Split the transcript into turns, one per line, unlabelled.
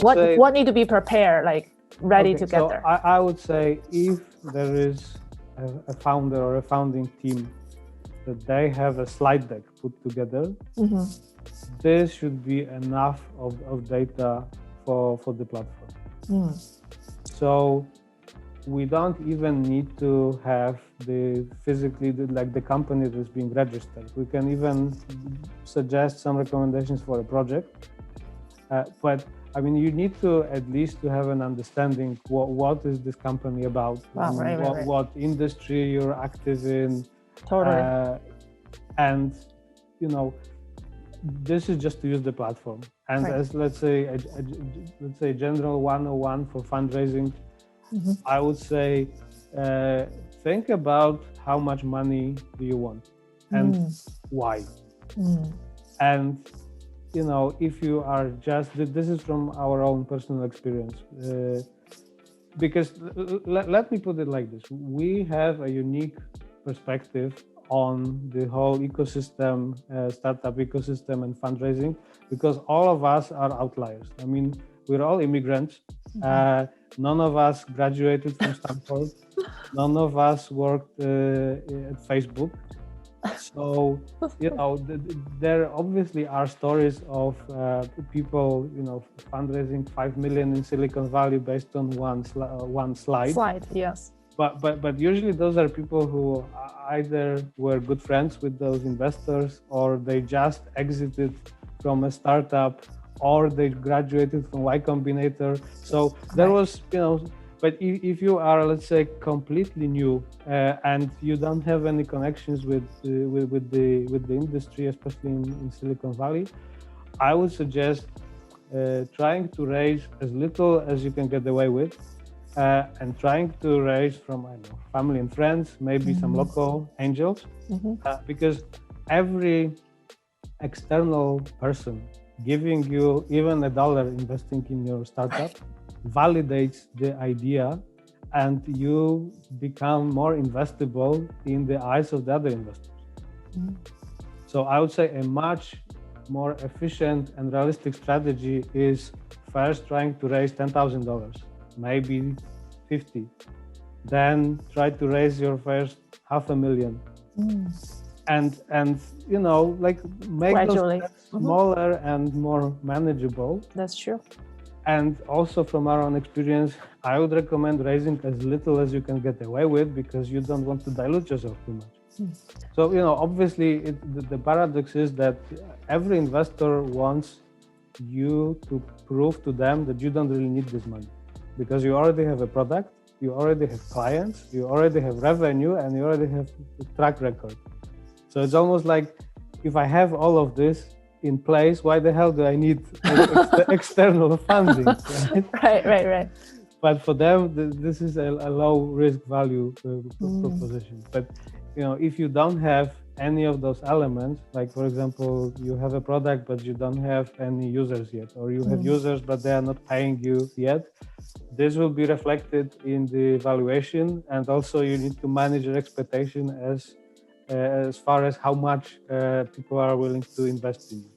what need to be prepared, like ready to get there?
I would say if there is a founder or a founding team that they have a slide deck put together, this should be enough of data for the platform. So we don't even need to have the company that's being registered. We can even suggest some recommendations for a project. But I mean, you need to at least to have an understanding what is this company about, what industry you're active in.
Totally.
And, you know, this is just to use the platform. And as let's say general 101 for fundraising, I would say think about how much money do you want and why. And you know, if you are just, this is from our own personal experience, because let me put it like this: we have a unique perspective on the whole ecosystem, startup ecosystem and fundraising, because all of us are outliers. I mean, we're all immigrants. None of us graduated from Stanford. None of us worked at Facebook. So, you know, there obviously are stories of people, you know, fundraising 5 million in Silicon Valley based on one slide.
Yes.
But usually those are people who either were good friends with those investors, or they just exited from a startup, or they graduated from Y Combinator. So there was, you know, but if you are, let's say, completely new and you don't have any connections with the industry, especially in Silicon Valley, I would suggest trying to raise as little as you can get away with, and trying to raise from, I don't know, family and friends, maybe some local angels, because every external person giving you even $1 investing in your startup validates the idea, and you become more investable in the eyes of the other investors. So I would say a much more efficient and realistic strategy is first trying to raise $10,000, maybe 50, then try to raise your first $500,000, and you know, like make
gradually
those smaller and more manageable.
That's true.
And also from our own experience, I would recommend raising as little as you can get away with, because you don't want to dilute yourself too much. So, you know, obviously the paradox is that every investor wants you to prove to them that you don't really need this money, because you already have a product, you already have clients, you already have revenue, and you already have a track record. So it's almost like, if I have all of this in place, why the hell do I need external funding?
Right.
But for them, this is a low risk value proposition. But you know, if you don't have any of those elements, like for example, you have a product but you don't have any users yet, or you have users but they are not paying you yet, this will be reflected in the valuation, and also you need to manage your expectation as far as how much people are willing to invest in you.